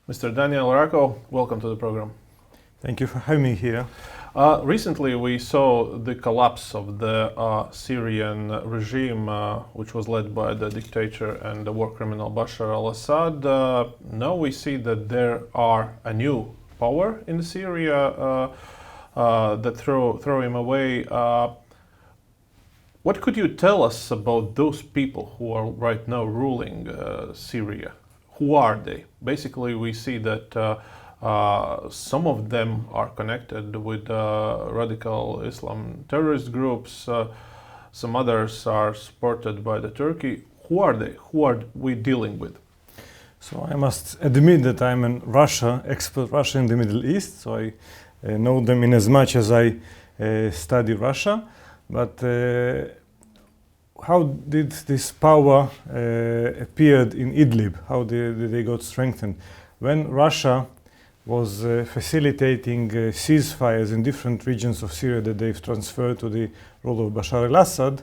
Mr. Daniel Rako, welcome to the program. Thank you for having me here. Recently, we saw the collapse of the Syrian regime, which was led by the dictator and the war criminal Bašara al Asada. Now we see that there are a new power in Syria that throw him away. What could you tell us about those people who are right now ruling Syria? Who are they? Basically, we see that some of them are connected with radical Islam terrorist groups. Some others are supported by the Turkey. Who are they? Who are we dealing with? So I must admit that I'm an expert Russia in the Middle East. So I know them in as much as I study Russia. But how did this power appeared in Idlib? How did they got strengthened? When Russia was facilitating ceasefires in different regions of Syria that they've transferred to the rule of Bašara al Asad,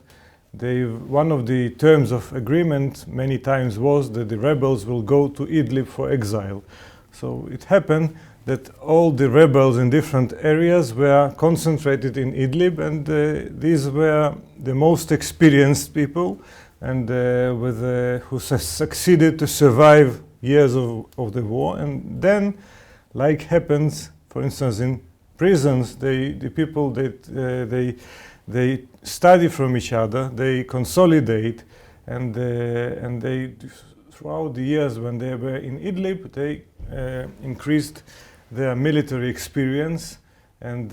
one of the terms of agreement many times was that the rebels will go to Idlib for exile. So it happened that all the rebels in different areas were concentrated in Idlib, and these were the most experienced people and who succeeded to survive years of the war. And then, like happens, for instance, in prisons, the people that they study from each other, they consolidate, and they throughout the years when they were in Idlib, they increased their military experience and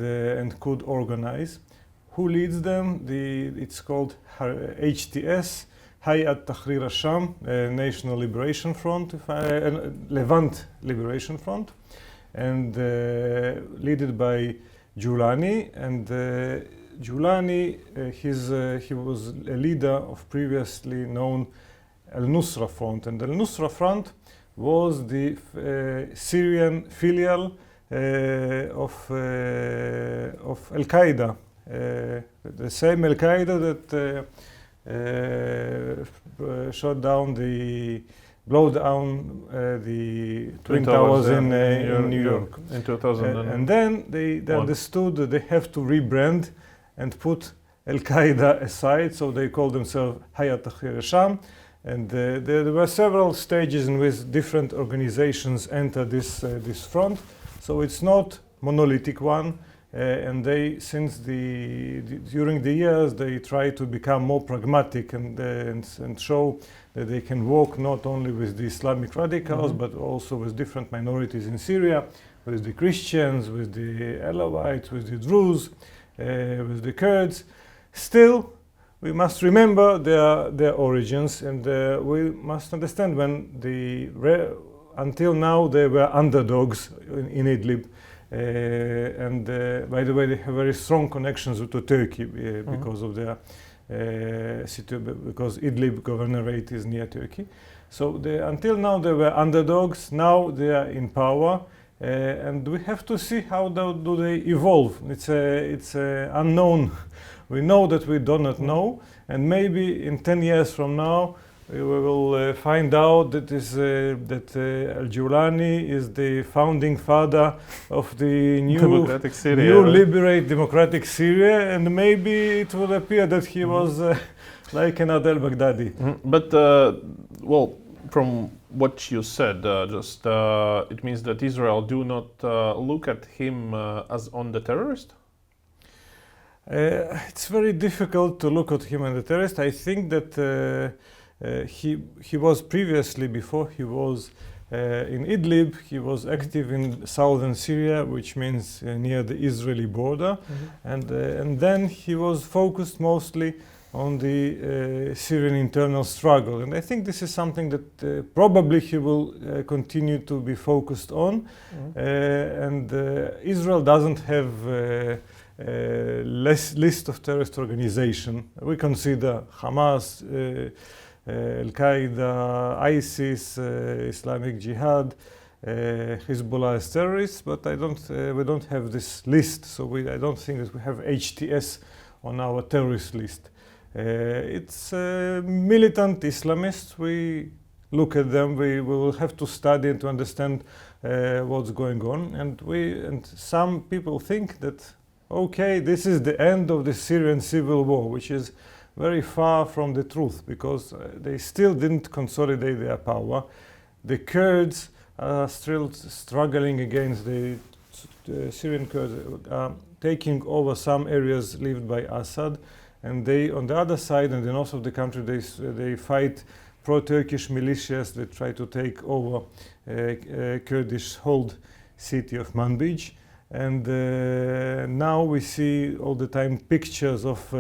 could organize. Who leads them? It's called HTS, Hayat Tahrir al-Sham, National Liberation Front, Levant Liberation Front, and led by Julani. And Julani, he was a leader of previously known Al-Nusra Front, and the Al-Nusra Front was the Syrian filial of Al-Qaeda, the same Al-Qaeda that shot down blow down the Twin Towers in New York in 2000. And then they understood that they have to rebrand and put Al-Qaeda aside, so they called themselves Hayat Tahrir al-Sham. And there were several stages in which different organizations entered this front. So it's not monolithic one. And they, during the years, they try to become more pragmatic and show that they can work not only with the Islamic radicals, but also with different minorities in Syria, with the Christians, with the Alawites, with the Druze, with the Kurds. Still, we must remember their origins, and we must understand until now they were underdogs in Idlib. And by the way, they have very strong connections to Turkey because of their because Idlib governorate is near Turkey. So until now they were underdogs. Now they are in power, and we have to see how do they evolve. It's unknown. We know that we do not know, and maybe in 10 years from now we will find out that Al-Julani is the founding father of the new liberate democratic Syria, and maybe it will appear that he was like another al-Baghdadi. But well, from what you said, it means that Israel do not look at him as on the terrorist? It's very difficult to look at him as a terrorist. I think that he was previously, before he was in Idlib, he was active in southern Syria, which means near the Israeli border, and then he was focused mostly on the Syrian internal struggle. And I think this is something that probably he will continue to be focused on. And Israel doesn't have list of terrorist organization. We consider Hamas, Al-Qaeda, ISIS, Islamic Jihad, Hezbollah as terrorists, but we don't have this list, so I don't think that we have HTS on our terrorist list. It's militant Islamists. We look at them. We will have to study and to understand what's going on. And some people think that, okay, this is the end of the Syrian civil war, which is very far from the truth, because they still didn't consolidate their power. The Kurds are still struggling against the Syrian Kurds, taking over some areas lived by Assad, and they, on the other side, in the north of the country, they fight pro-Turkish militias that try to take over Kurdish-held city of Manbij. And now we see all the time pictures of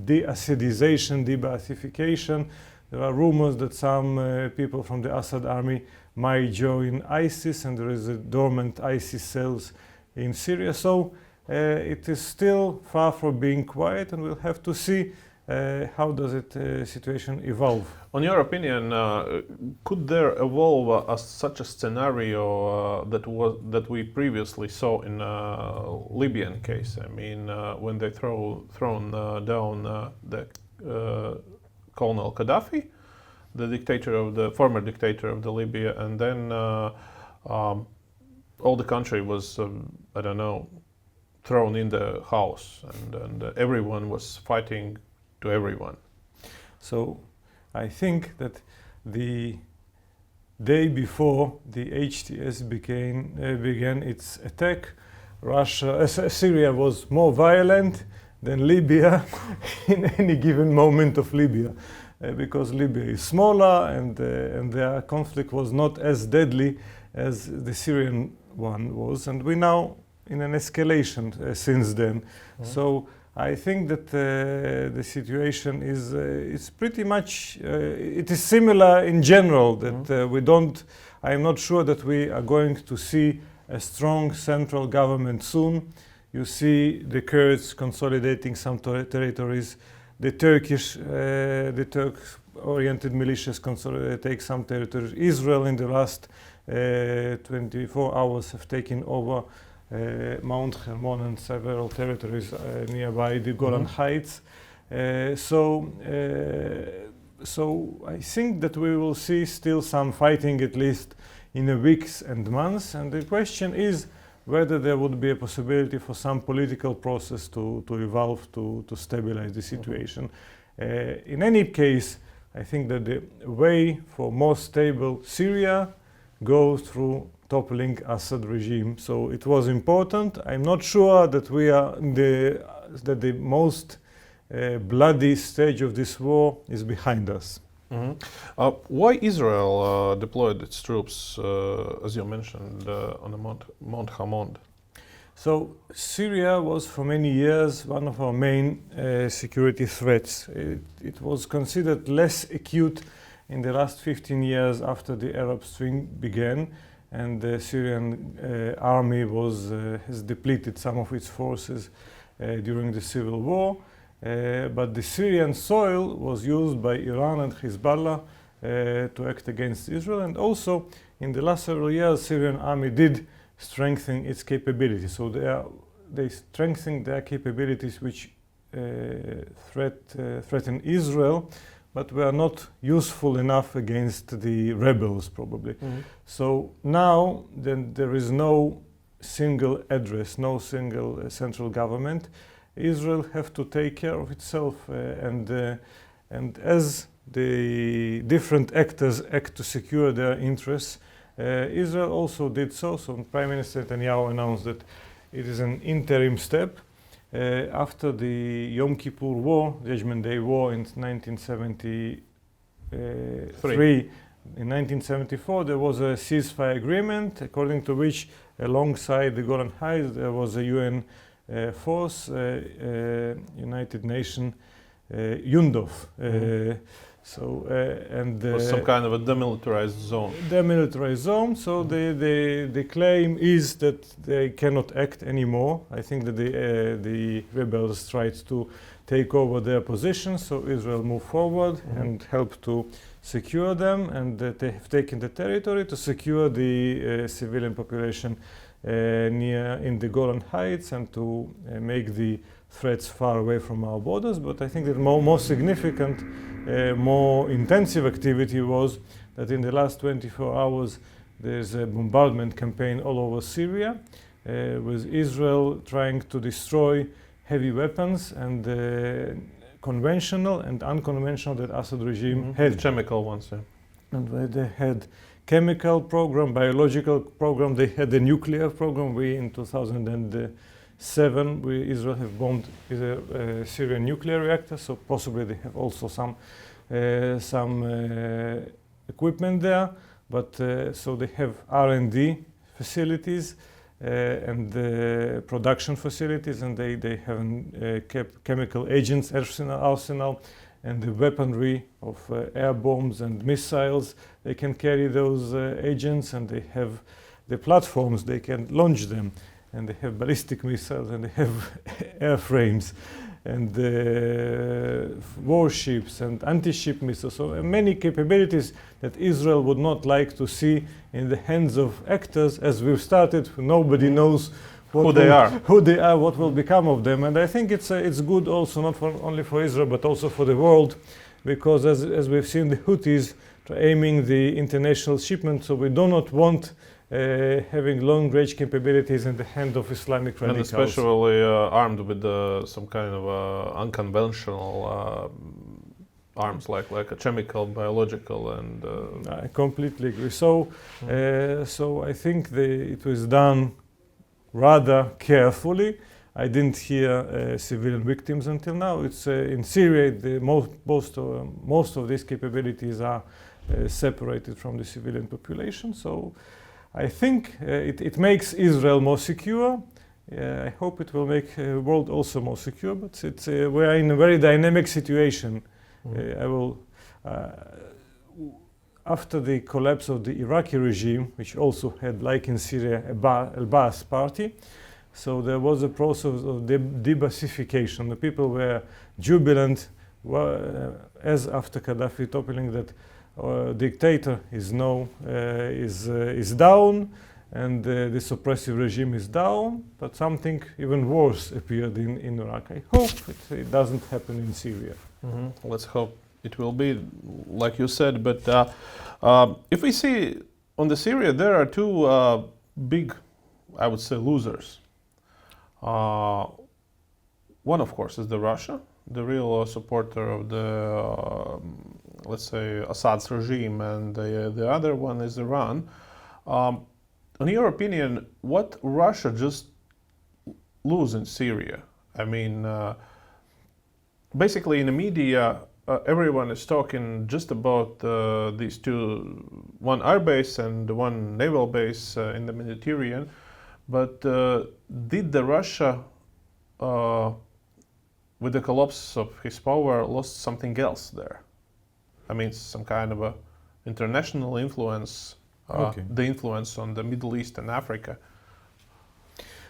de-Assadization, de-Baathification. There are rumors that some people from the Assad army might join ISIS, and there is a dormant ISIS cells in Syria. So it is still far from being quiet, and we'll have to see how does it situation evolve. On your opinion, could there evolve such a scenario that we previously saw in Libyan case? I mean, when they thrown down the Colonel Gaddafi, the former dictator of the Libya, and then all the country was I don't know, thrown in the house, and everyone was fighting to everyone. So I think that the day before the HTS began its attack, Syria was more violent than Libya in any given moment of Libya, because Libya is smaller, and their conflict was not as deadly as the Syrian one was, and we're now in an escalation since then. Mm-hmm. So I think that the situation is pretty much, it is similar in general, that I'm not sure that we are going to see a strong central government soon. You see the Kurds consolidating some territories, the Turk-oriented militias take some territories. Israel in the last 24 hours have taken over Mount Hermon and several territories nearby the Golan Heights. So I think that we will see still some fighting, at least in the weeks and months. And the question is whether there would be a possibility for some political process to evolve to stabilize the situation. In any case, I think that the way for more stable Syria goes through toppling Assad regime. So it was important. I'm not sure that we are that the most bloody stage of this war is behind us. Mm-hmm. Why Israel deployed its troops, as you mentioned, on the Mount Hermon? So Syria was for many years one of our main security threats. It was considered less acute in the last 15 years after the Arab Spring began, and the Syrian army has depleted some of its forces during the civil war. But the Syrian soil was used by Iran and Hezbollah to act against Israel, and also in the last several years, Syrian army did strengthen its capabilities. So they strengthened their capabilities, which threaten Israel, but were not useful enough against the rebels, probably. Mm-hmm. So now then there is no single address, no single central government. Israel have to take care of itself, and as the different actors act to secure their interests, Israel also did so. So Prime Minister Netanyahu announced that it is an interim step. After the Yom Kippur War, Judgment Day War in 1973, in 1974 there was a ceasefire agreement, according to which alongside the Golan Heights there was a UN force, United Nations, UNDOF. It was some kind of a demilitarized zone. Demilitarized zone. So the claim is that they cannot act anymore. I think that the rebels tried to take over their positions, so Israel moved forward and helped to secure them, and they have taken the territory to secure the civilian population in the Golan Heights, and to make the threats far away from our borders, but I think that more significant, more intensive activity was that in the last 24 hours there's a bombardment campaign all over Syria, with Israel trying to destroy heavy weapons and conventional and unconventional that Assad regime had. Chemical ones, yeah. And they had chemical program, biological program, they had a nuclear program. We in 2007, Israel have bombed a Syrian nuclear reactor, so possibly they have also some equipment there. But so they have R&D facilities and production facilities, and they have chemical agents arsenal, and the weaponry of air bombs and missiles. They can carry those agents, and they have the platforms, they can launch them, and they have ballistic missiles, and they have airframes, and warships, and anti-ship missiles. So many capabilities that Israel would not like to see in the hands of actors. As we've started, nobody knows who they are, what will become of them. And I think it's good also, not only for Israel, but also for the world, because as we've seen, the Houthis aiming the international shipment, so we do not want having long-range capabilities in the hand of Islamic radicals. And especially armed with some kind of unconventional arms, like a chemical, biological, and... I completely agree. So I think it was done rather carefully. I didn't hear civilian victims until now. It's in Syria, most of these capabilities are separated from the civilian population. So I think it makes Israel more secure. I hope it will make the world also more secure. But we are in a very dynamic situation. After the collapse of the Iraqi regime, which also had, like in Syria, a Al-Ba'ath party, so there was a process of de-Ba'athification. The people were jubilant, as after Gaddafi toppling, that dictator is down, and the suppressive regime is down, but something even worse appeared in Iraq. I hope it doesn't happen in Syria. Let's hope it will be, like you said. But if we see on the Syria, there are two big, I would say, losers. One, of course, is the Russia, the real supporter of the, let's say, Assad's regime, and the other one is Iran. In your opinion, what Russia just lose in Syria? I mean, basically in the media, everyone is talking just about these two, one air base and one naval base in the Mediterranean. But did the Russia, with the collapse of his power, lost something else there? I mean, some kind of a international influence, the influence on the Middle East and Africa.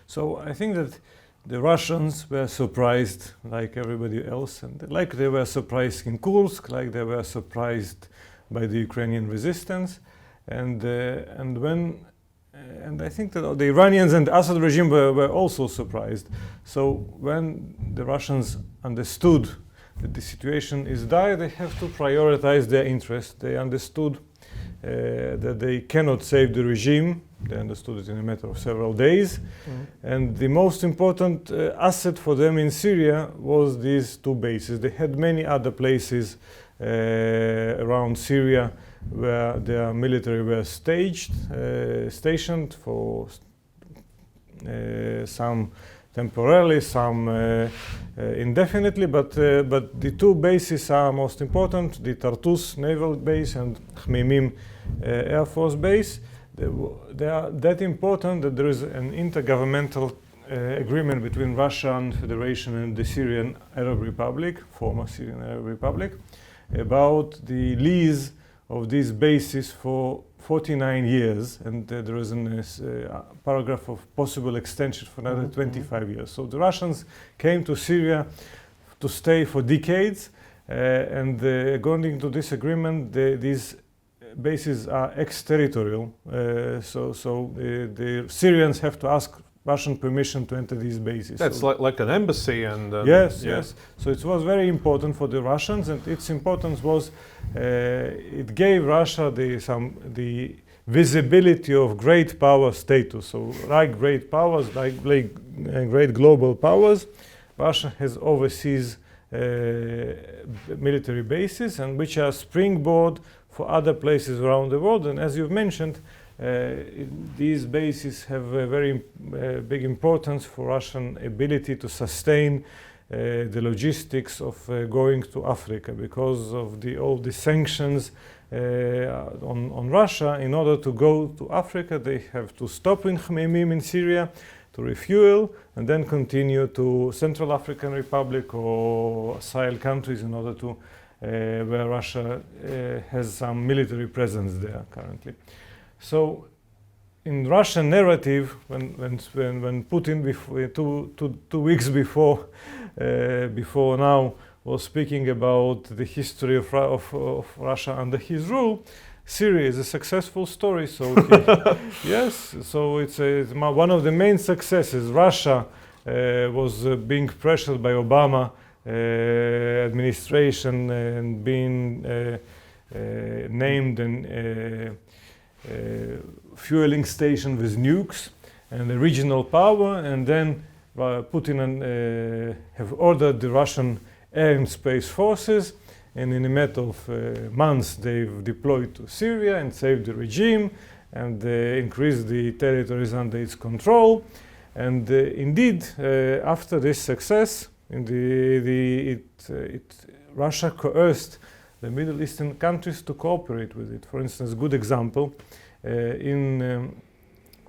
So I think that the Russians were surprised, like everybody else, and like they were surprised in Kursk, like they were surprised by the Ukrainian resistance, and I think that the Iranians and the Assad regime were also surprised. So when the Russians understood that the situation is dire, they have to prioritize their interests. They understood that they cannot save the regime. They understood it in a matter of several days. And the most important asset for them in Syria was these two bases. They had many other places around Syria where their military were stationed for some temporarily, some indefinitely, but the two bases are most important, the Tartus naval base and Khmeimim Air Force base. They are that important that there is an intergovernmental agreement between Russian Federation and the Syrian Arab Republic, former Syrian Arab Republic, about the lease of these bases for 49 years, and there is a paragraph of possible extension for another 25 years. So the Russians came to Syria to stay for decades, and according to this agreement, these bases are ex-territorial. So the Syrians have to ask Russian permission to enter these bases. That's So like an embassy, and yes, yeah. yes. So it was very important for the Russians, and its importance was it gave Russia the visibility of great power status. So like great powers, like great global powers, Russia has overseas military bases, and which are springboard for other places around the world. And as you've mentioned, these bases have a very big importance for Russian ability to sustain the logistics of going to Africa, because of all the sanctions on Russia. In order to go to Africa, they have to stop in Khmeimim in Syria to refuel and then continue to Central African Republic or Sahel countries in order to where Russia has some military presence there currently. So in Russian narrative, when Putin two weeks before now was speaking about the history of Russia under his rule, Syria is a successful story. So yes, so it's one of the main successes. Russia was being pressured by Obama administration and being named an fueling station with nukes and a regional power, and then Putin have ordered the Russian air and space forces, and in a matter of months they've deployed to Syria and saved the regime and increased the territories under its control. And indeed, after this success, Russia coerced the Middle Eastern countries to cooperate with it. For instance, good example, in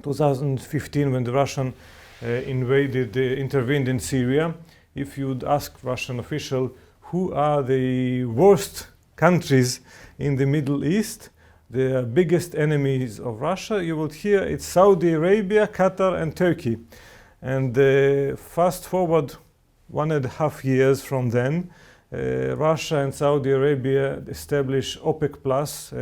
2015, when the Russian intervened in Syria, if you'd ask Russian official who are the worst countries in the Middle East, the biggest enemies of Russia, you would hear it's Saudi Arabia, Qatar, and Turkey. And fast forward 1.5 years from then, Russia and Saudi Arabia establish OPEC Plus.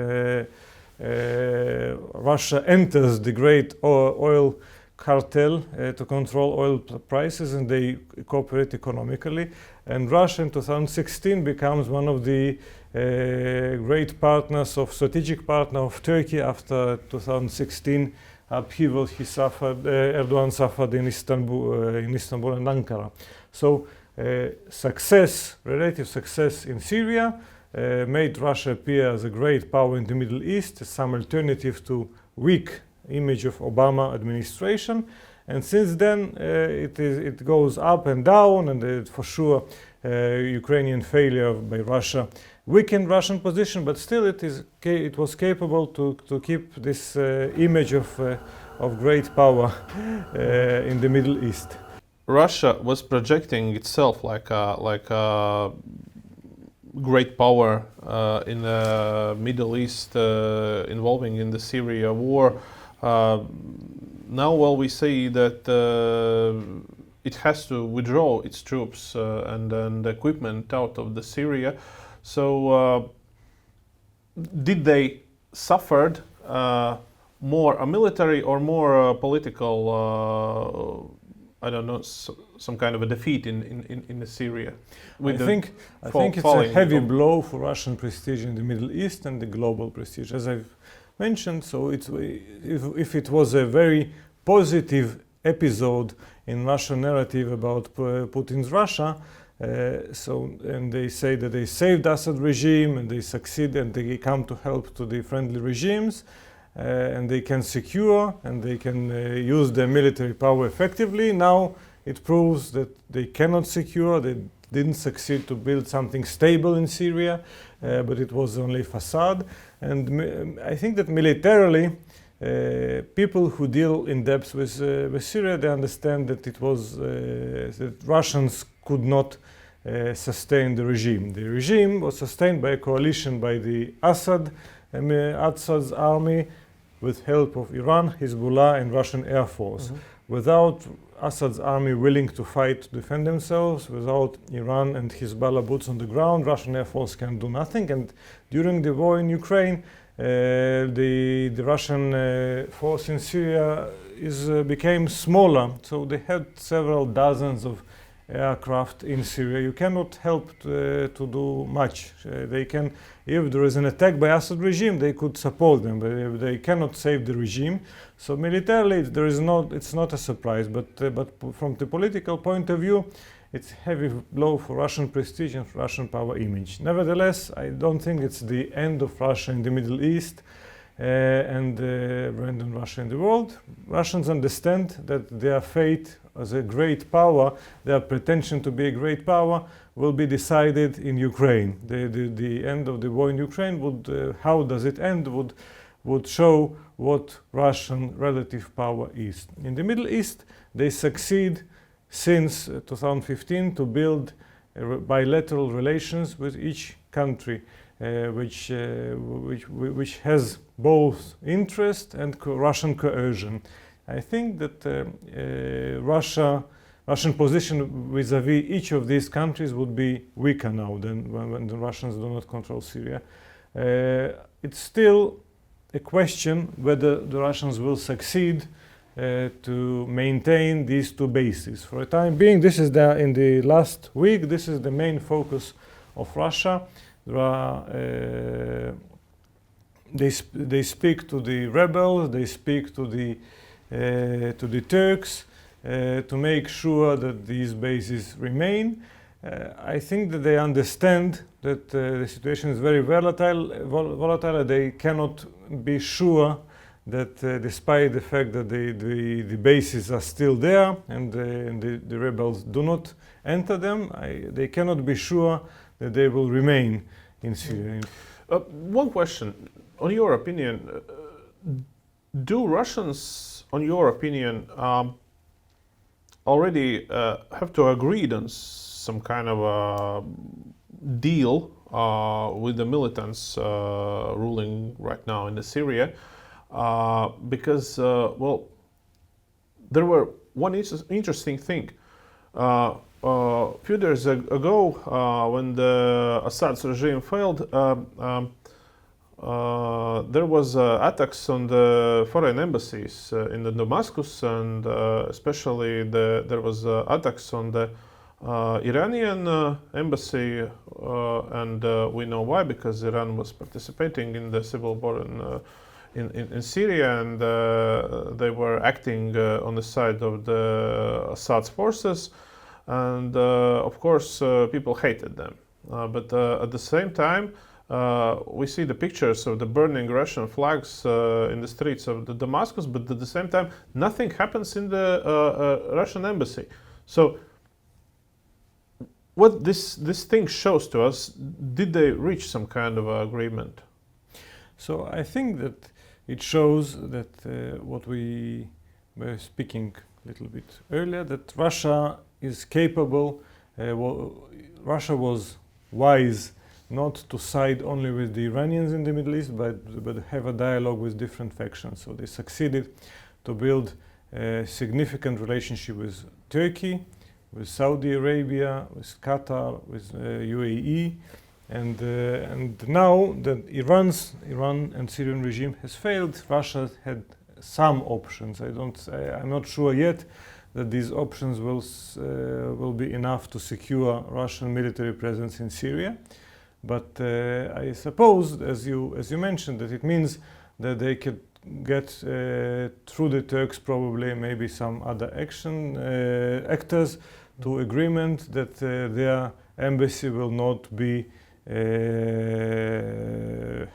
Russia enters the great oil cartel to control oil prices, and they cooperate economically. And Russia in 2016 becomes one of the great partners strategic partner of Turkey after 2016 upheaval Erdogan suffered in Istanbul and Ankara. So relative success in Syria made Russia appear as a great power in the Middle East, some alternative to weak image of Obama administration. And since then it goes up and down, and for sure Ukrainian failure by Russia weakened Russian position, but still it was capable to keep this image of great power in the Middle East. Russia was projecting itself like a great power in the Middle East, involving in the Syria war. Now, we see that it has to withdraw its troops and equipment out of the Syria. So, did they suffered more a military or more political? I don't know, some kind of a defeat in the Syria. I think it's a heavy blow for Russian prestige in the Middle East and the global prestige, as I've mentioned. So if it was a very positive episode in Russian narrative about Putin's Russia, and they say that they saved Assad regime and they succeed and they come to help to the friendly regimes, and they can secure and they can use their military power effectively. Now it proves that they cannot secure, they didn't succeed to build something stable in Syria, but it was only facade. And I think that militarily, people who deal in depth with Syria, they understand that it was that Russians could not sustain the regime. The regime was sustained by a coalition by the Assad's army with help of Iran, Hezbollah, and Russian Air Force. Mm-hmm. Without Assad's army willing to fight to defend themselves, without Iran and Hezbollah boots on the ground, Russian Air Force can do nothing. And during the war in Ukraine, the Russian force in Syria became smaller, so they had several dozens of aircraft in Syria. You cannot help to do much. They can, if there is an attack by Assad regime, they could support them, but they cannot save the regime. So militarily, it's not a surprise. But from the political point of view, it's a heavy blow for Russian prestige and Russian power image. Nevertheless, I don't think it's the end of Russia in the Middle East and random Russia in the world. Russians understand that their fate as a great power, their pretension to be a great power, will be decided in Ukraine. The end of the war in Ukraine would, how does it end, would show what Russian relative power is. In the Middle East, they succeed since 2015 to build bilateral relations with each country, which has both interest and Russian coercion. I think that Russian position vis-à-vis each of these countries would be weaker now than when the Russians do not control Syria. It's still a question whether the Russians will succeed to maintain these two bases. For the time being, this is in the last week, this is the main focus of Russia. There are, they speak to the rebels, they speak to the Turks to make sure that these bases remain. I think that they understand that the situation is very volatile. They cannot be sure that despite the fact that the bases are still there and the rebels do not enter them, they cannot be sure that they will remain in Syria. One question, on your opinion, do Russians, on your opinion, already have to agree on some kind of a deal with the militants ruling right now in Syria? Because, well, there were one interesting thing. A few years ago, when the Assad's regime failed, there was attacks on the foreign embassies in the Damascus, and especially there was attacks on the Iranian embassy, and we know why, because Iran was participating in the civil war in Syria, and they were acting on the side of the Assad's forces, and of course people hated them. But at the same time, we see the pictures of the burning Russian flags in the streets of the Damascus, but at the same time nothing happens in the Russian embassy. So what this thing shows to us, did they reach some kind of agreement? So I think that it shows that what we were speaking a little bit earlier, that Russia is capable, Russia was wise not to side only with the Iranians in the Middle East, but have a dialogue with different factions. So they succeeded to build a significant relationship with Turkey, with Saudi Arabia, with Qatar, with UAE, and now that Iran and Syrian regime has failed, Russia had some options. I'm not sure yet that these options will be enough to secure Russian military presence in Syria. But I suppose, as you mentioned, that it means that they could get through the Turks probably maybe some other actors to agreement that their embassy will not be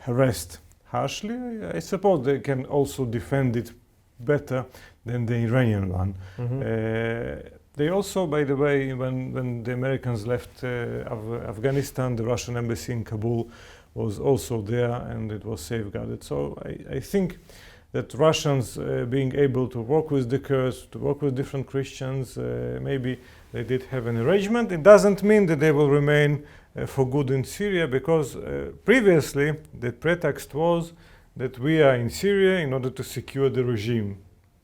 harassed harshly. I suppose they can also defend it better than the Iranian one. Mm-hmm. They also, by the way, when the Americans left Afghanistan, the Russian embassy in Kabul was also there, and it was safeguarded. So I think that Russians being able to work with the Kurds, to work with different Christians, maybe they did have an arrangement. It doesn't mean that they will remain for good in Syria, because previously the pretext was that we are in Syria in order to secure the regime,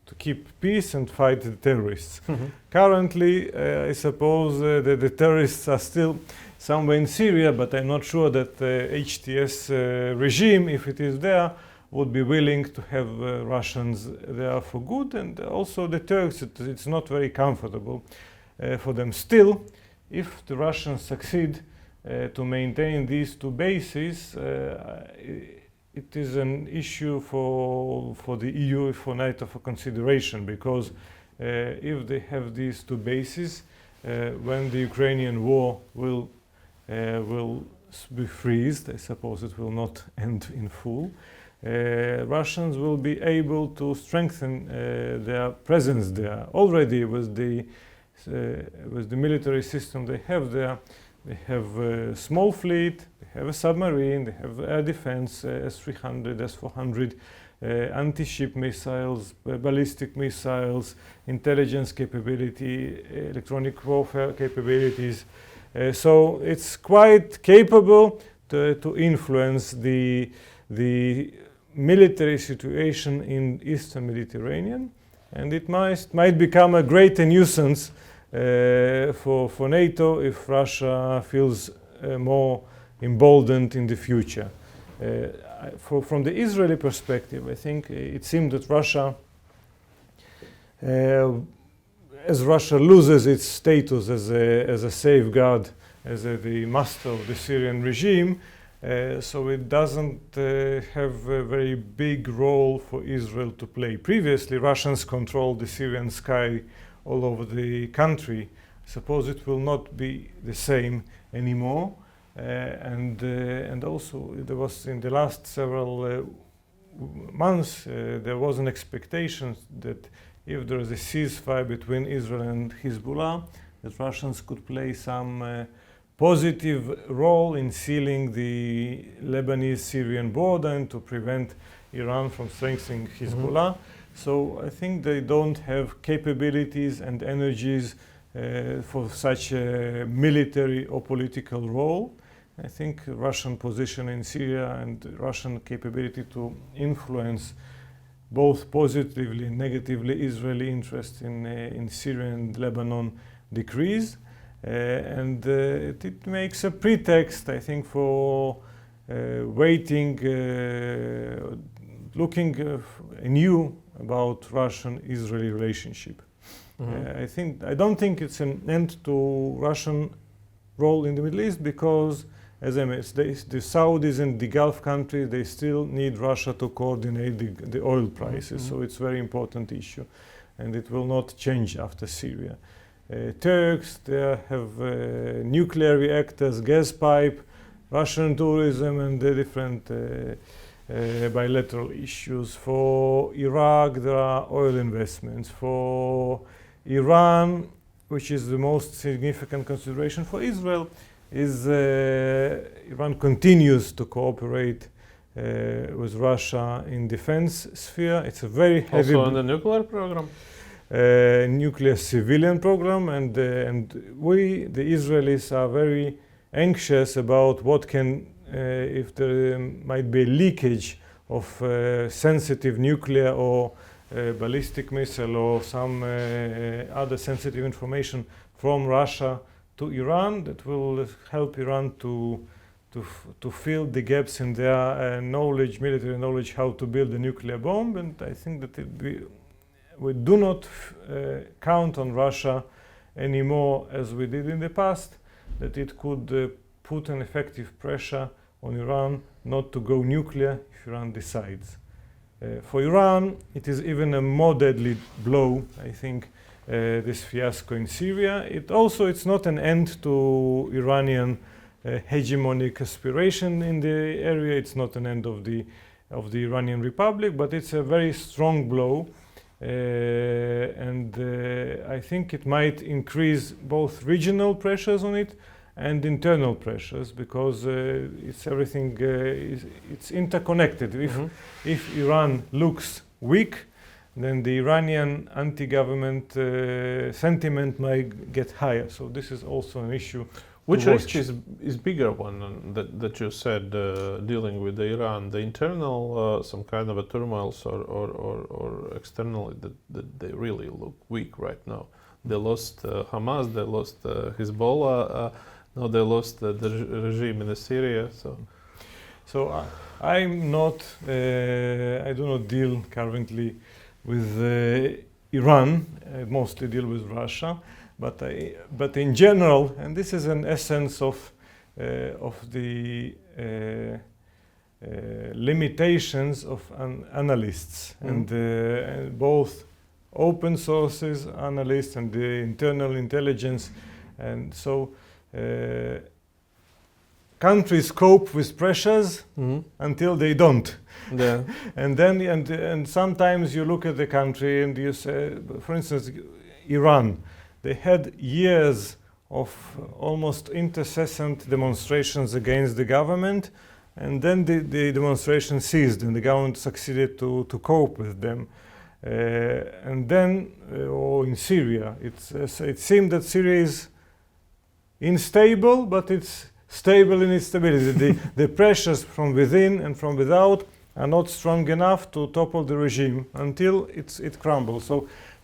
to keep peace and fight the terrorists. Mm-hmm. Currently, I suppose that the terrorists are still somewhere in Syria, but I'm not sure that the HTS regime, if it is there, would be willing to have Russians there for good. And also the Turks, it's not very comfortable for them. Still, if the Russians succeed to maintain these two bases, it is an issue for the EU, for NATO, for consideration, because if they have these two bases, when the Ukrainian war will be freezed, I suppose it will not end in full, Russians will be able to strengthen their presence there. Already with the military system they have there, they have a small fleet, they have a submarine, they have air defense, S-300, S-400, anti-ship missiles, ballistic missiles, intelligence capability, electronic warfare capabilities. So it's quite capable to influence the military situation in Eastern Mediterranean, and it might become a greater nuisance for NATO if Russia feels more emboldened in the future. From the Israeli perspective, I think it seems that Russia, as Russia loses its status as a safeguard, as the master of the Syrian regime, so it doesn't have a very big role for Israel to play. Previously, Russians controlled the Syrian sky all over the country. I suppose it will not be the same anymore. And also, there was in the last several months, there was an expectation that if there is a ceasefire between Israel and Hezbollah, that Russians could play some positive role in sealing the Lebanese-Syrian border and to prevent Iran from strengthening Hezbollah. So I think they don't have capabilities and energies for such a military or political role. I think Russian position in Syria and Russian capability to influence both positively and negatively Israeli interest in Syria and Lebanon decrease. And it makes a pretext, I think, for waiting, looking anew about Russian-Israeli relationship. I don't think it's an end to Russian role in the Middle East, because, as I mentioned, the Saudis and the Gulf countries, they still need Russia to coordinate the oil prices. So it's a very important issue, and it will not change after Syria. Turks, they have nuclear reactors, gas pipe, Russian tourism, and the different bilateral issues. For Iraq, there are oil investments. For Iran, which is the most significant consideration for Israel, is Iran continues to cooperate with Russia in defense sphere. It's a very heavy... Also on the nuclear program? Nuclear civilian program, and we, the Israelis, are very anxious about what can, if there might be a leakage of sensitive nuclear or ballistic missile or some other sensitive information from Russia to Iran, that will help Iran to fill the gaps in their knowledge, military knowledge, how to build a nuclear bomb. And I think that we do not count on Russia anymore as we did in the past, that it could put an effective pressure on Iran not to go nuclear if Iran decides. For Iran, it is even a more deadly blow, I think, this fiasco in Syria. It's not an end to Iranian hegemonic aspiration in the area. It's not an end of the Iranian Republic, but it's a very strong blow. And I think it might increase both regional pressures on it and internal pressures, because it's everything, it's interconnected. If Iran looks weak, then the Iranian anti-government sentiment might get higher. So this is also an issue. Which risk is bigger one that you said, dealing with Iran, the internal some kind of a turmoil, or externally that they really look weak right now? They lost Hamas, they lost Hezbollah, Now they lost the regime in Syria. So I'm not, I do not deal currently with Iran, I mostly deal with Russia, but in general, and this is an essence of the limitations of analysts, and both open sources analysts and the internal intelligence, and so countries cope with pressures until they don't. Yeah. and sometimes you look at the country and you say, for instance, Iran, they had years of almost incessant demonstrations against the government, and then the demonstration ceased and the government succeeded to cope with them. And then, or in Syria, it seemed that Syria is unstable, but it's stable in its stability. The pressures from within and from without are not strong enough to topple the regime until it crumbles.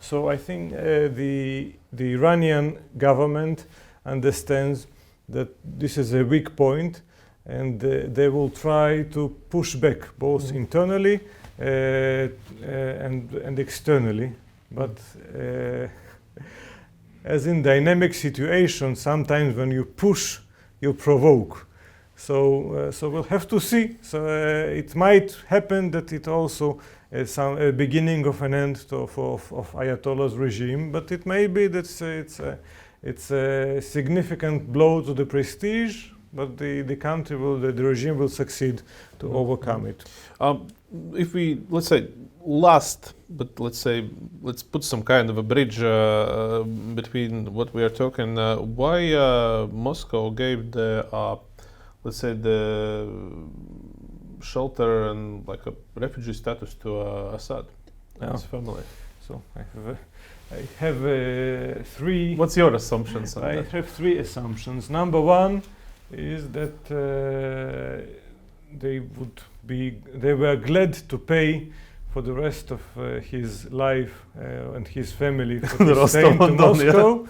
So I think the Iranian government understands that this is a weak point, and they will try to push back both internally and externally. But as in dynamic situations, sometimes when you push, you provoke. So we'll have to see. So it might happen that it also is a beginning of an end of Ayatollah's regime, but it may be that it's a significant blow to the prestige, but the country the regime will succeed to overcome it. If we, let's say, let's put some kind of a bridge between what we are talking. Why Moscow gave the, let's say, the shelter and like a refugee status to Assad and his family? So I have three. What's your assumptions on that? I have three assumptions. Number one is that they were glad to pay for the rest of his life and his family for the staying to Moscow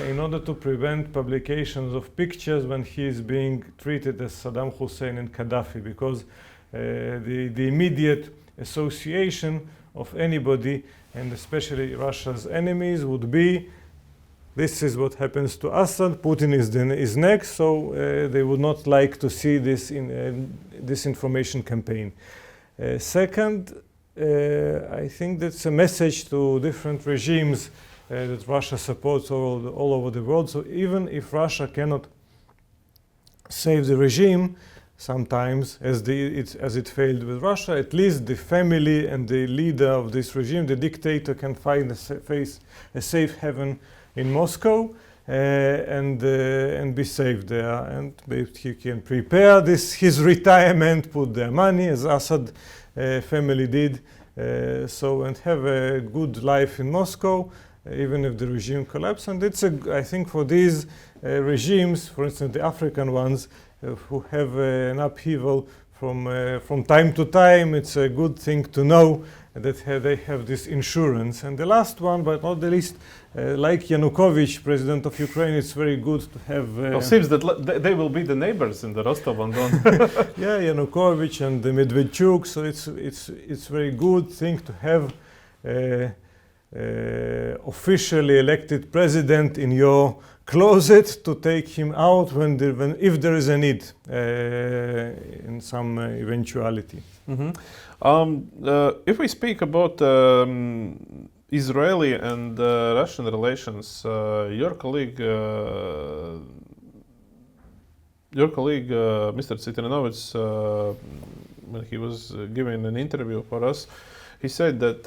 in order to prevent publications of pictures when he is being treated as Saddam Hussein and Gaddafi, because the immediate association of anybody, and especially Russia's enemies, would be, this is what happens to Assad, Putin is next, so they would not like to see this in this information campaign. Second, I think that's a message to different regimes that Russia supports all over the world. So even if Russia cannot save the regime, sometimes, as it failed with Russia, at least the family and the leader of this regime, the dictator, can find a safe haven in Moscow and be safe there. And he can prepare his retirement, put their money, as Assad family did, and have a good life in Moscow, even if the regime collapses. And I think for these regimes, for instance, the African ones, who have an upheaval from time to time, it's a good thing to know that they have this insurance. And the last one, but not the least, like Yanukovych, president of Ukraine, it's very good to have. It seems that they will be the neighbors in the Rostov-on-Don. Yeah, Yanukovych and the Medvedchuk. So it's very good thing to have officially elected president in your closet to take him out if there is a need in some eventuality. If we speak about Israeli and Russian relations, your colleague, Mr. Tsitrenovich, when he was giving an interview for us, he said that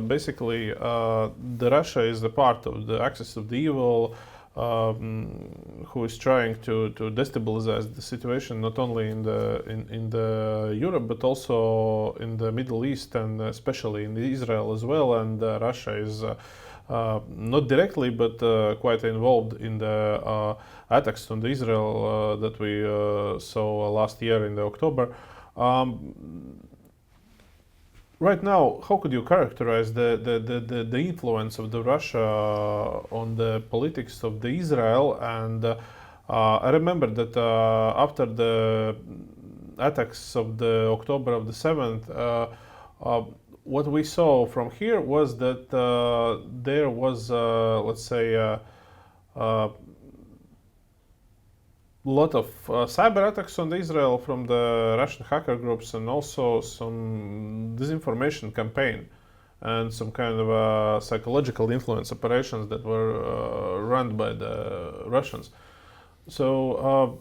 basically the Russia is the part of the axis of the evil, who is trying to destabilize the situation not only in the Europe but also in the Middle East, and especially in Israel as well. And Russia is not directly but quite involved in the attacks on Israel that we saw last year in October. Right now, how could you characterize the influence of the Russia on the politics of the Israel, and I remember that after the attacks of the October of the 7th, what we saw from here was that there was, let's say, lot of cyber attacks on Israel from the Russian hacker groups, and also some disinformation campaign and some kind of psychological influence operations that were run by the Russians. So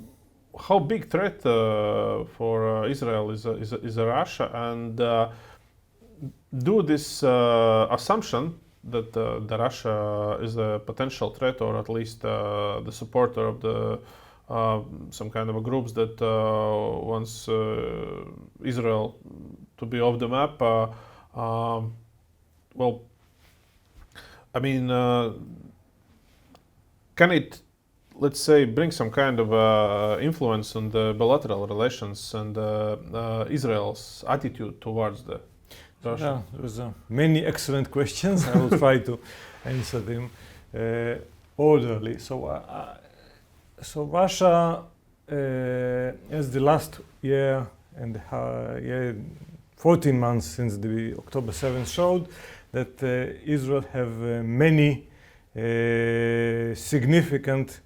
how big threat for Israel is Russia, and do this assumption that the Russia is a potential threat, or at least the supporter of the some kind of groups that wants Israel to be off the map. Well, I mean, can it, let's say, bring some kind of influence on the bilateral relations and Israel's attitude towards the Russia? Yeah, there was many excellent questions. I will try to answer them orderly. So Russia, as the last year and 14 months since the October 7th showed, that Israel have many significant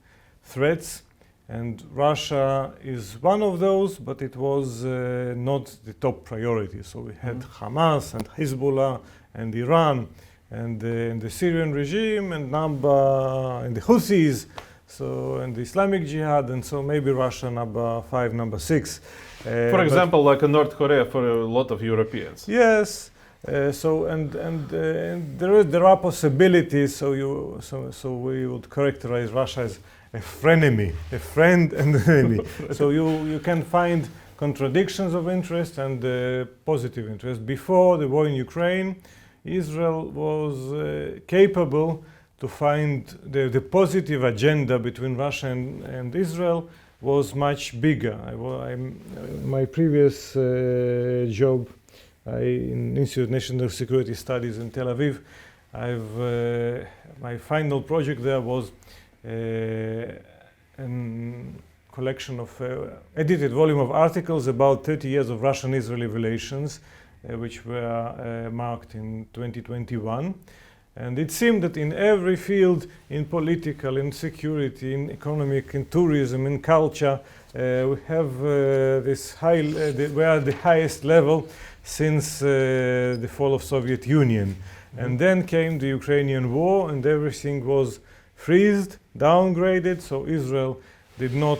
threats, and Russia is one of those, but it was not the top priority. So we had Hamas and Hezbollah and Iran and the Syrian regime and and the Houthis. So, and the Islamic Jihad, and so maybe Russia number 5, number 6. For example, like North Korea for a lot of Europeans. Yes. And there are possibilities. So we would characterize Russia as a frenemy, a friend and an enemy. So you can find contradictions of interest and positive interest. Before the war in Ukraine, Israel was capable to find the positive agenda between Russia and Israel was much bigger. My previous job in Institute of National Security Studies in Tel Aviv, my final project there was a collection of edited volume of articles about 30 years of Russian-Israeli relations, which were marked in 2021. And it seemed that in every field, in political, in security, in economic, in tourism, in culture, we have this we are at the highest level since the fall of Soviet Union. And then came the Ukrainian war, and everything was freezed, downgraded. So Israel did not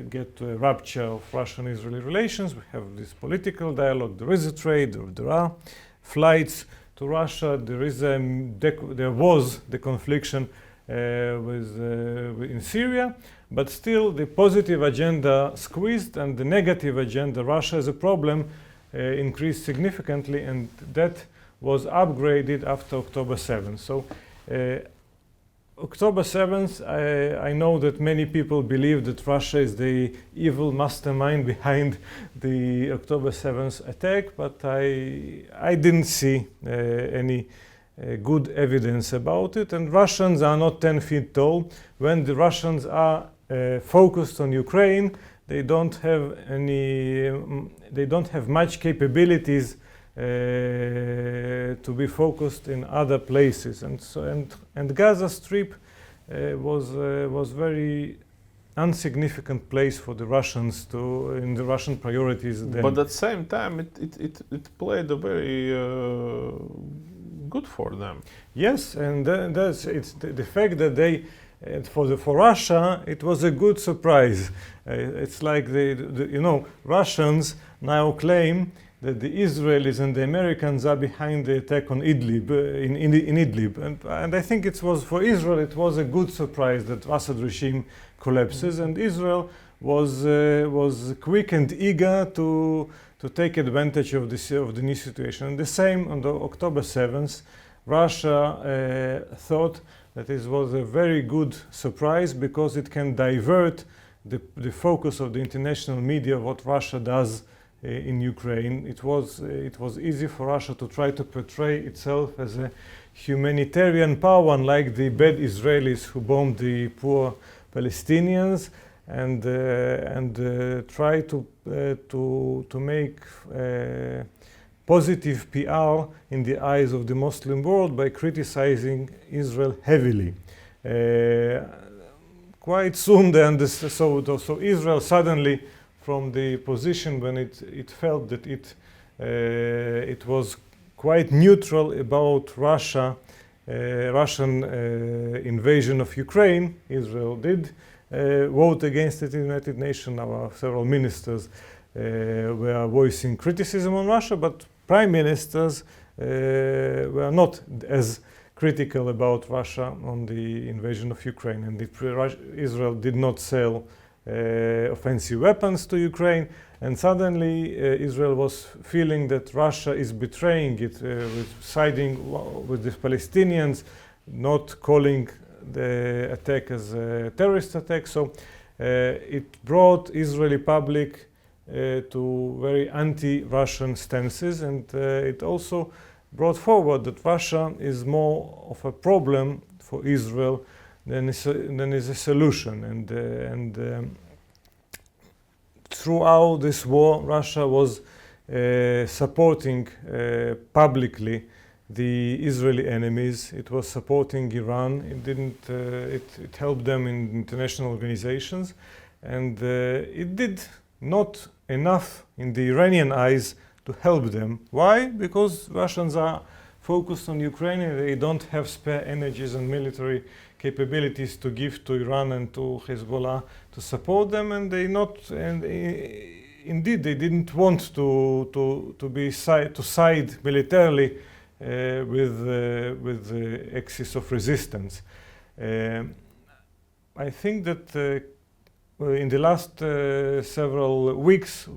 get a rupture of Russian-Israeli relations. We have this political dialogue. There is a trade. There are flights to Russia. There was the confliction in Syria, but still the positive agenda squeezed, and the negative agenda, Russia as a problem, increased significantly, and that was upgraded after October 7th. So October 7th, I know that many people believe that Russia is the evil mastermind behind the October 7th attack, but I didn't see any good evidence about it. And Russians are not 10 feet tall. When the Russians are focused on Ukraine, they don't have much capabilities to be focused in other places, and Gaza Strip was very insignificant place for the Russians in the Russian priorities then. But at the same time, it played a very good for them. Yes, and it's the fact that for Russia it was a good surprise. It's like Russians now claim that the Israelis and the Americans are behind the attack on Idlib, in Idlib. And I think it was, for Israel, it was a good surprise that Assad regime collapses, and Israel was quick and eager to take advantage of the new situation. And the same on the October 7th, Russia thought that it was a very good surprise because it can divert the focus of the international media, what Russia does in Ukraine. It was easy for Russia to try to portray itself as a humanitarian power, unlike the bad Israelis who bombed the poor Palestinians, and try to make positive PR in the eyes of the Muslim world by criticizing Israel heavily. Quite soon they understood, so Israel suddenly, from the position when it felt that it was quite neutral about Russian invasion of Ukraine, Israel did vote against it in the United Nations. Our several ministers were voicing criticism on Russia, but prime ministers were not as critical about Russia on the invasion of Ukraine, and Israel did not sell offensive weapons to Ukraine, and suddenly Israel was feeling that Russia is betraying it, with siding with the Palestinians, not calling the attack as a terrorist attack. So it brought Israeli public to very anti-Russian stances, and it also brought forward that Russia is more of a problem for Israel than is a solution. And throughout this war, Russia was supporting publicly the Israeli enemies. It was supporting Iran. It helped them in international organizations, and it did not enough in the Iranian eyes to help them. Why? Because Russians are focused on Ukraine, and they don't have spare energies and military capabilities to give to Iran and to Hezbollah to support them, and indeed they didn't want to side militarily with the axis of resistance. I think that in the last several weeks,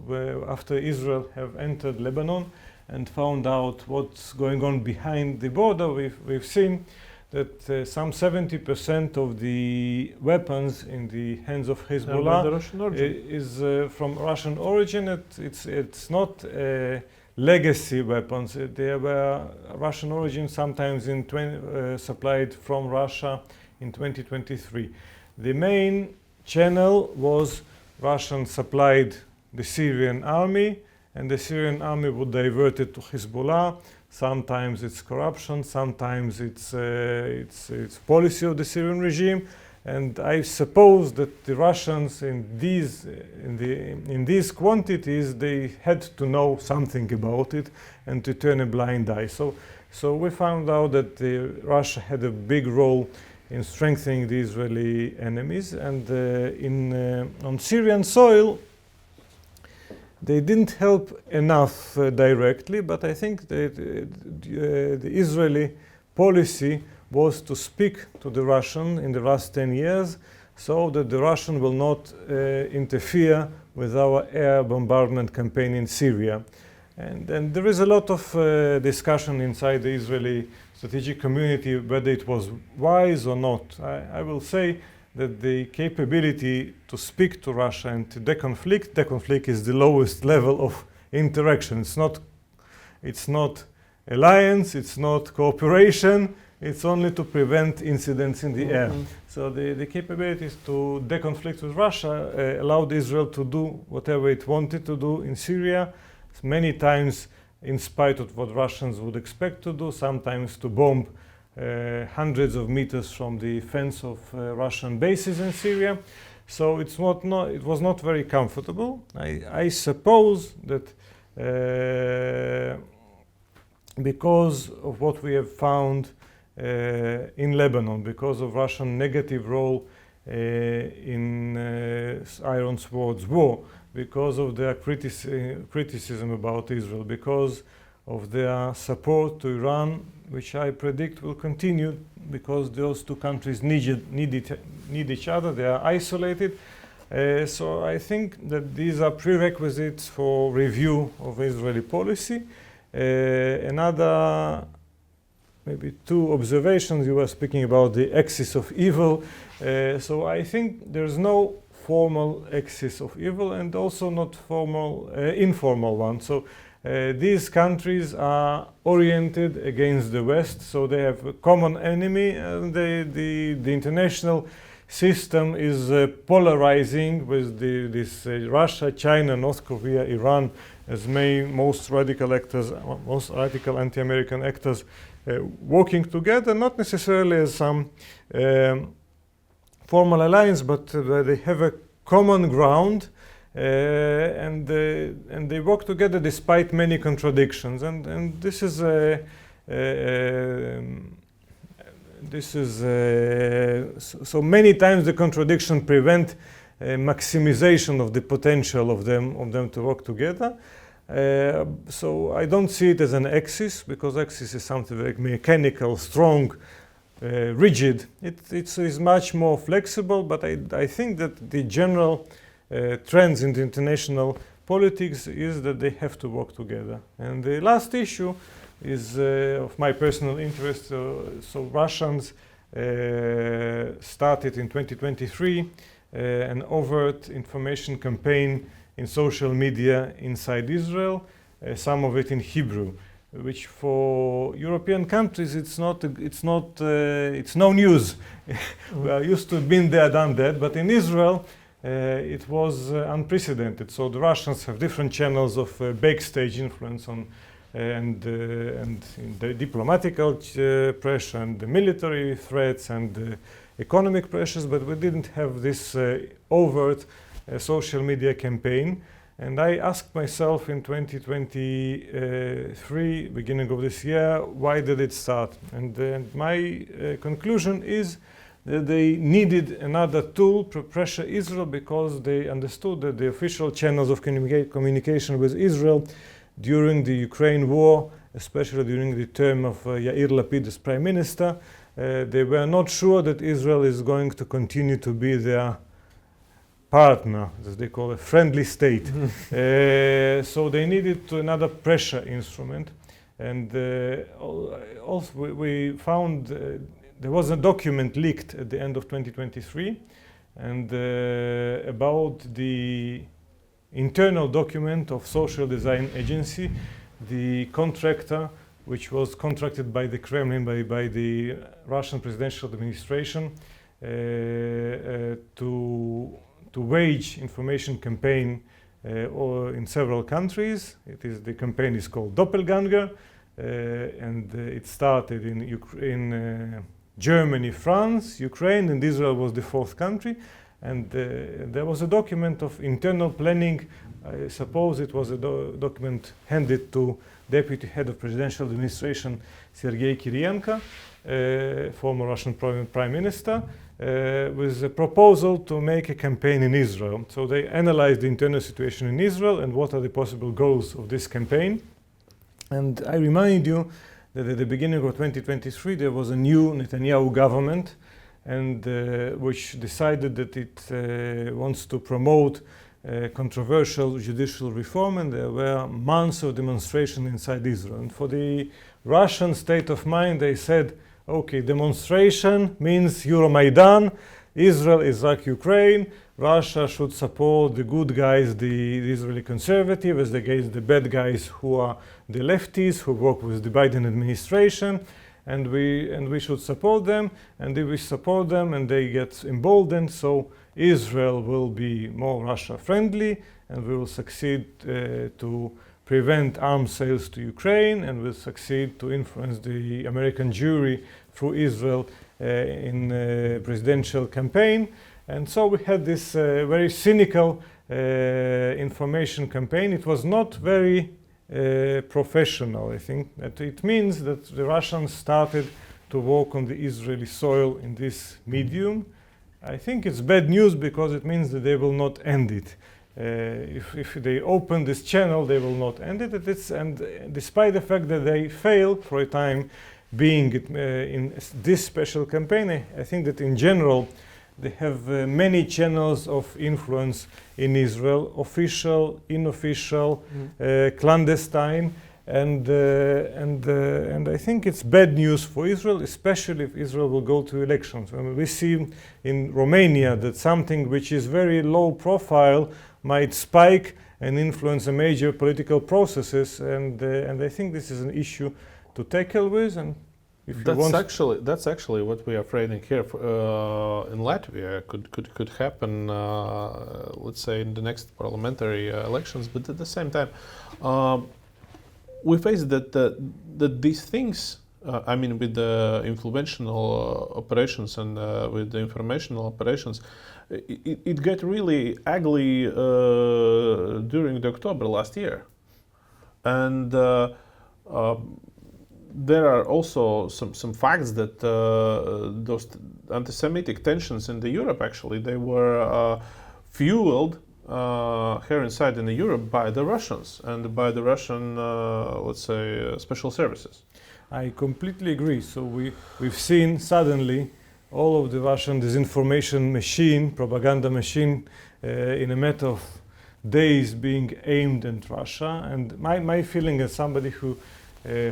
after Israel have entered Lebanon and found out what's going on behind the border, we've seen that some 70% of the weapons in the hands of Hezbollah is from Russian origin. It's not legacy weapons. They were Russian origin, sometimes supplied from Russia in 2023. The main channel was Russian supplied the Syrian army, and the Syrian army would divert it to Hezbollah. Sometimes it's corruption, sometimes it's policy of the Syrian regime, and I suppose that the Russians in these quantities, they had to know something about it and to turn a blind eye. So we found out that Russia had a big role in strengthening the Israeli enemies, and on Syrian soil they didn't help enough directly, but I think that the Israeli policy was to speak to the Russian in the last 10 years so that the Russian will not interfere with our air bombardment campaign in Syria. And there is a lot of discussion inside the Israeli strategic community whether it was wise or not. I will say that the capability to speak to Russia and to deconflict is the lowest level of interaction. It's not alliance, it's not cooperation, it's only to prevent incidents in the air. So the capabilities to deconflict with Russia allowed Israel to do whatever it wanted to do in Syria, many times in spite of what Russians would expect to do, sometimes to bomb hundreds of meters from the fence of Russian bases in Syria. So it was not very comfortable. I suppose that because of what we have found in Lebanon, because of Russian negative role in Iron Swords War, because of their criticism about Israel, because of their support to Iran, which I predict will continue because those two countries need each other. They are isolated. So I think that these are prerequisites for review of Israeli policy. Another, maybe two observations. You were speaking about the axis of evil. So I think there's no formal axis of evil and also not informal one. So these countries are oriented against the West, so they have a common enemy, and the international system is polarizing with this Russia, China, North Korea, Iran as most radical actors, most radical anti-American actors working together, not necessarily as some formal alliance, but they have a common ground, and they work together despite many contradictions. And this is so many times the contradiction prevent maximization of the potential of them to work together. So I don't see it as an axis, because axis is something like mechanical, strong, rigid. It is much more flexible, but I think that the general trends in the international politics is that they have to work together. And the last issue is of my personal interest. So Russians started in 2023 an overt information campaign in social media inside Israel, some of it in Hebrew, which for European countries it's no news. We are used to been there, done that, but in Israel it was unprecedented. So the Russians have different channels of backstage influence on and the diplomatical pressure and the military threats and economic pressures, but we didn't have this overt social media campaign. And I asked myself in 2023, beginning of this year, why did it start? And my conclusion is that they needed another tool to pressure Israel, because they understood that the official channels of communication with Israel during the Ukraine war, especially during the term of Yair Lapid as prime minister, they were not sure that Israel is going to continue to be their partner, as they call a friendly state. So they needed another pressure instrument. And also we found there was a document leaked at the end of 2023 and about the internal document of social design agency, the contractor, which was contracted by the Kremlin, by the Russian presidential administration to wage information campaign in several countries. The campaign is called Doppelganger, and it started in Germany, France, Ukraine, and Israel was the fourth country. And there was a document of internal planning. I suppose it was a document handed to Deputy Head of Presidential Administration Sergei Kirienko, former Russian Prime Minister, with a proposal to make a campaign in Israel. So they analyzed the internal situation in Israel and what are the possible goals of this campaign. And I remind you that at the beginning of 2023 there was a new Netanyahu government, and which decided that it wants to promote controversial judicial reform, and there were months of demonstration inside Israel. And for the Russian state of mind, they said, okay, demonstration means Euromaidan, Israel is like Ukraine, Russia should support the good guys, the Israeli conservative, as against the bad guys who are the lefties, who work with the Biden administration, and we should support them, and if we support them and they get emboldened, so Israel will be more Russia friendly, and we will succeed to prevent arms sales to Ukraine, and will succeed to influence the American jury through Israel in presidential campaign. And so we had this very cynical information campaign. It was not very professional, I think. It means that the Russians started to work on the Israeli soil in this medium. I think it's bad news because it means that they will not end it. If they open this channel, they will not end it. And despite the fact that they failed for a time being in this special campaign, I think that in general they have many channels of influence in Israel, official, unofficial, clandestine, And I think it's bad news for Israel, especially if Israel will go to elections. I mean, we see in Romania that something which is very low profile might spike and influence the major political processes, and I think this is an issue to tackle with. And if that's actually what we are afraid in here in Latvia could happen. Let's say in the next parliamentary elections, but at the same time, we face that these things. I mean, with the influential operations and with the informational operations, it got really ugly during the October last year, and there are also some facts that those anti-Semitic tensions in the Europe actually they were fueled here inside in Europe by the Russians and by the Russian, let's say, special services. I completely agree. So we've seen suddenly all of the Russian disinformation machine, propaganda machine, in a matter of days being aimed at Russia. And my feeling as somebody who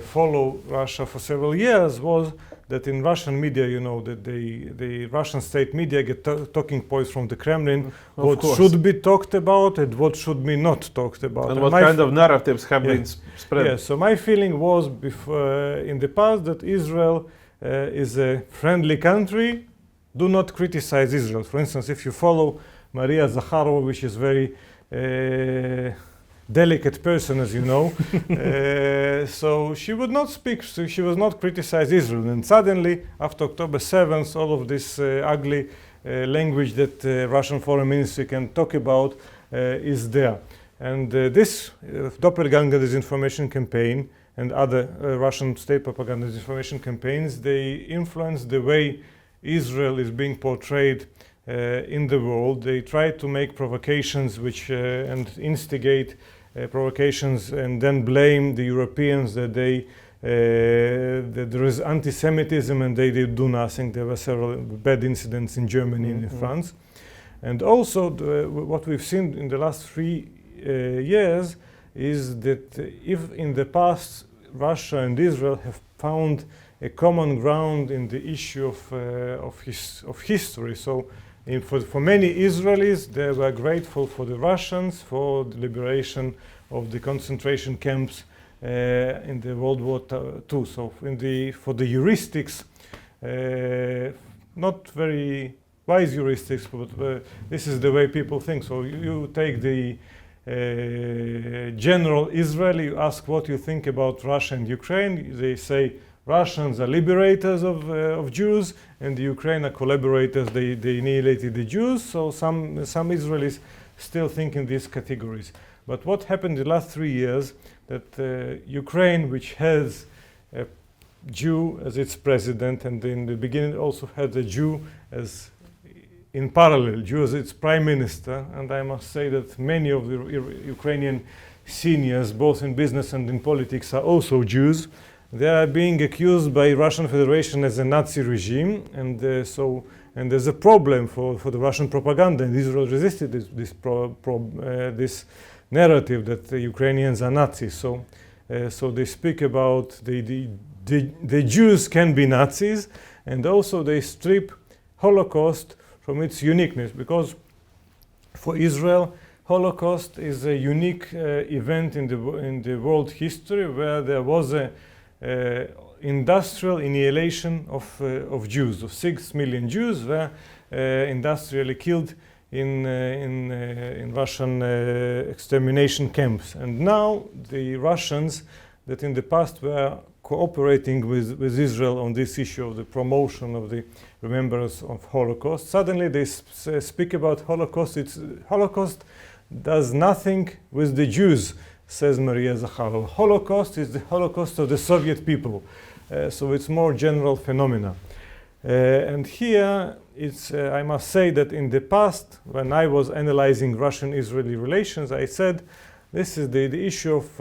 follow Russia for several years was that in Russian media, you know, that the Russian state media get talking points from the Kremlin, what should be talked about and what should be not talked about. And what kind of narratives have been spread. Yeah, so my feeling was in the past that Israel is a friendly country. Do not criticize Israel. For instance, if you follow Maria Zakharova, which is very delicate person, as you know, so she would not speak, so she was not criticize Israel. And suddenly, after October 7th, all of this ugly language that Russian foreign ministry can talk about is there. And this doppelganger disinformation campaign and other Russian state propaganda disinformation campaigns, they influence the way Israel is being portrayed in the world. They try to make provocations which and instigate provocations and then blame the Europeans that that there is anti-Semitism and they do nothing. There were several bad incidents in Germany and in France. And also what we've seen in the last 3 years is that if in the past Russia and Israel have found a common ground in the issue of history. So for many Israelis, they were grateful for the Russians for the liberation of the concentration camps in the World War II. So for the heuristics, not very wise heuristics, but this is the way people think. So you take the general Israeli, you ask what you think about Russia and Ukraine, they say Russians are liberators of Jews and the Ukraine are collaborators, they annihilated the Jews. So some Israelis still think in these categories. But what happened in the last 3 years, that Ukraine, which has a Jew as its president, and in the beginning also had a Jew as in parallel, Jew as its prime minister, and I must say that many of the Ukrainian seniors, both in business and in politics, are also Jews. They are being accused by Russian Federation as a Nazi regime, and there's a problem for the Russian propaganda, and Israel resisted this narrative that the Ukrainians are Nazis. So they speak about the Jews can be Nazis, and also they strip Holocaust from its uniqueness, because for Israel, Holocaust is a unique event in the world history where there was a industrial annihilation of Jews, of 6 million Jews were industrially killed in Russian extermination camps. And now the Russians that in the past were cooperating with Israel on this issue of the promotion of the remembrance of Holocaust, suddenly they speak about Holocaust. Holocaust does nothing with the Jews, says Maria Zakharova. Holocaust is the Holocaust of the Soviet people. So it's more general phenomena. And here, I must say that in the past, when I was analyzing Russian-Israeli relations, I said, this is the issue of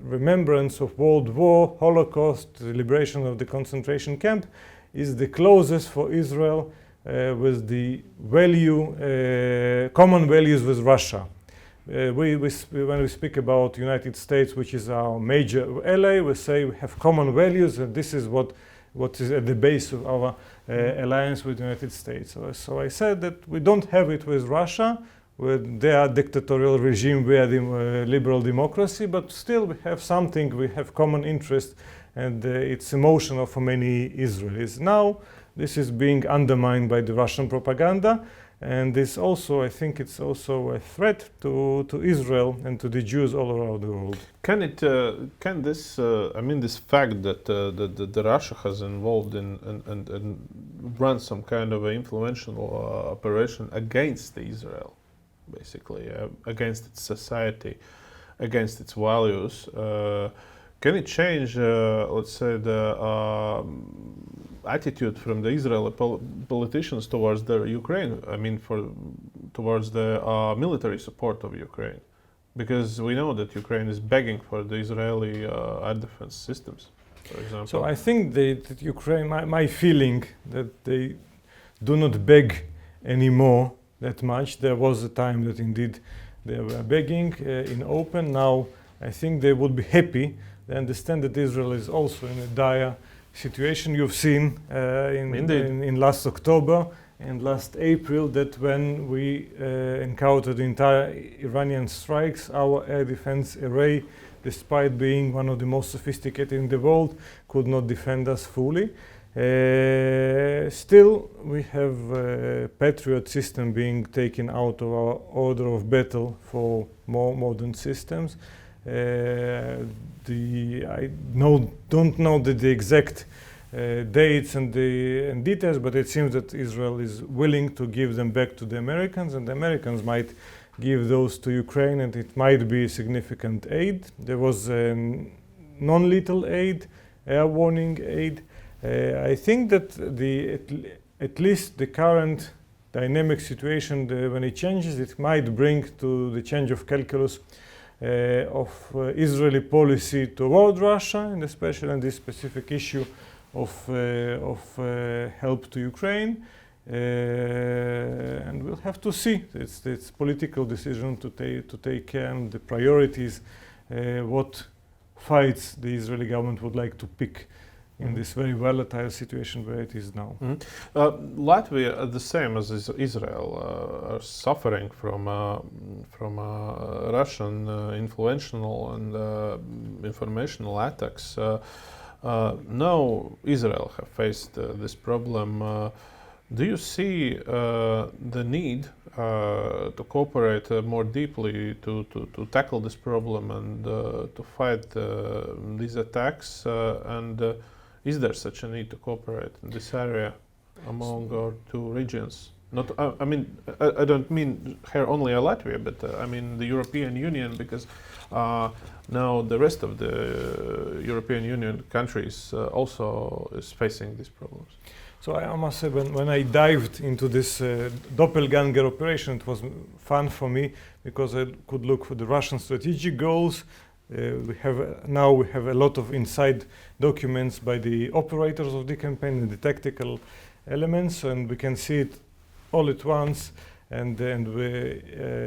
remembrance of World War, Holocaust, the liberation of the concentration camp, is the closest for Israel with the common values with Russia. when we speak about United States, which is our major ally, we say we have common values, and this is what is at the base of our alliance with the United States. So I said that we don't have it with Russia, with their dictatorial regime, we are the liberal democracy, but still we have something, we have common interest, and it's emotional for many Israelis. Now, this is being undermined by the Russian propaganda, and this also, I think it's also a threat to Israel and to the Jews all around the world. Can this, this fact that the Russia has involved in and run some kind of an influential operation against Israel, basically, against its society, against its values, can it change, let's say, the attitude from the Israeli politicians towards the Ukraine? Towards the military support of Ukraine, because we know that Ukraine is begging for the Israeli air defense systems, for example. So I think that Ukraine, my feeling that they do not beg anymore that much. There was a time that indeed they were begging in open. Now I think they would be happy. They understand that Israel is also in a dire situation. You've seen in last October and last April that when we encountered the entire Iranian strikes, our air defense array, despite being one of the most sophisticated in the world, could not defend us fully. Still, we have a Patriot system being taken out of our order of battle for more modern systems. I don't know the exact dates and details, but it seems that Israel is willing to give them back to the Americans, and the Americans might give those to Ukraine, and it might be significant aid. There was non-lethal aid, air warning aid. I think that at least the current dynamic situation, when it changes, it might bring to the change of calculus of Israeli policy toward Russia, and especially on this specific issue of help to Ukraine. And we'll have to see. It's political decision to take care of the priorities, what fights the Israeli government would like to pick in this very volatile situation where it is now. Latvia, the same as Israel, are suffering from Russian influential and informational attacks. Now Israel have faced this problem. Do you see the need to cooperate more deeply to tackle this problem and to fight these attacks? Is there such a need to cooperate in this area among our two regions? I don't mean here only Latvia, but the European Union, because now the rest of the European Union countries also is facing these problems. So I must say, when I dived into this doppelganger operation, it was fun for me because I could look for the Russian strategic goals. We have a lot of inside documents by the operators of the campaign and the tactical elements, and we can see it all at once and we,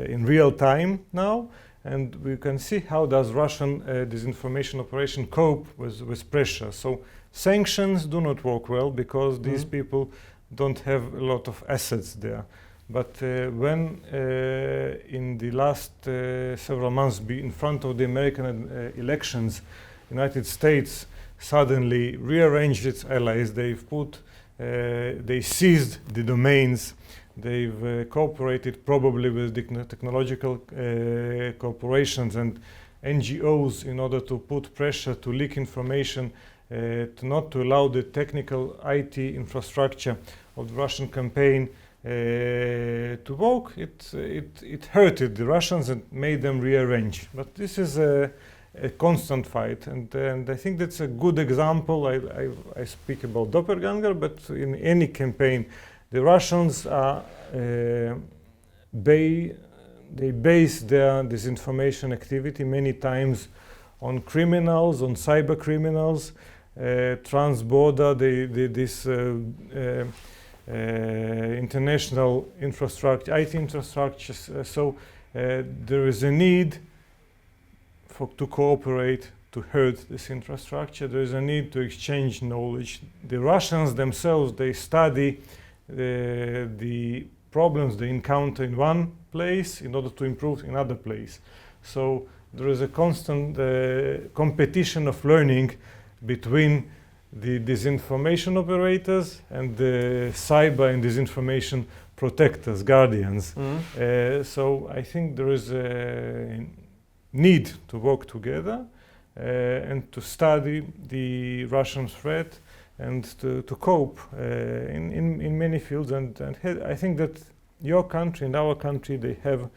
in real time now. And we can see how does Russian disinformation operation cope with pressure. So sanctions do not work well because these people don't have a lot of assets there. But when in the last several months in front of the American elections, United States suddenly rearranged its allies. They seized the domains. They've cooperated probably with technological corporations and NGOs in order to put pressure to leak information, to allow the technical IT infrastructure of the Russian campaign to work. It hurted the Russians and made them rearrange. But this is a constant fight, and I think that's a good example. I speak about doppelganger, but in any campaign, the Russians are they base their disinformation activity many times on criminals, on cyber criminals, trans-border. This international infrastructure, IT infrastructure. So there is a need to cooperate, to hurt this infrastructure. There is a need to exchange knowledge. The Russians themselves, they study the problems they encounter in one place in order to improve in other place. So there is a constant competition of learning between the disinformation operators and the cyber and disinformation protectors, guardians. So I think there is a need to work together and to study the Russian threat and to cope in many fields. And I think that your country and our country, they have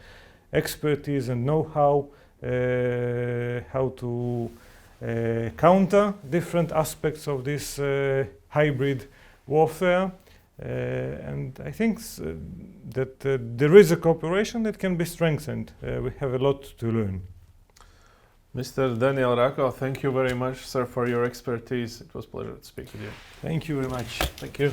expertise and know-how how to counter different aspects of this hybrid warfare. And I think that there is a cooperation that can be strengthened. We have a lot to learn. Mr. Daniel Rako, thank you very much, sir, for your expertise. It was a pleasure to speak with you. Thank you very much. Thank you.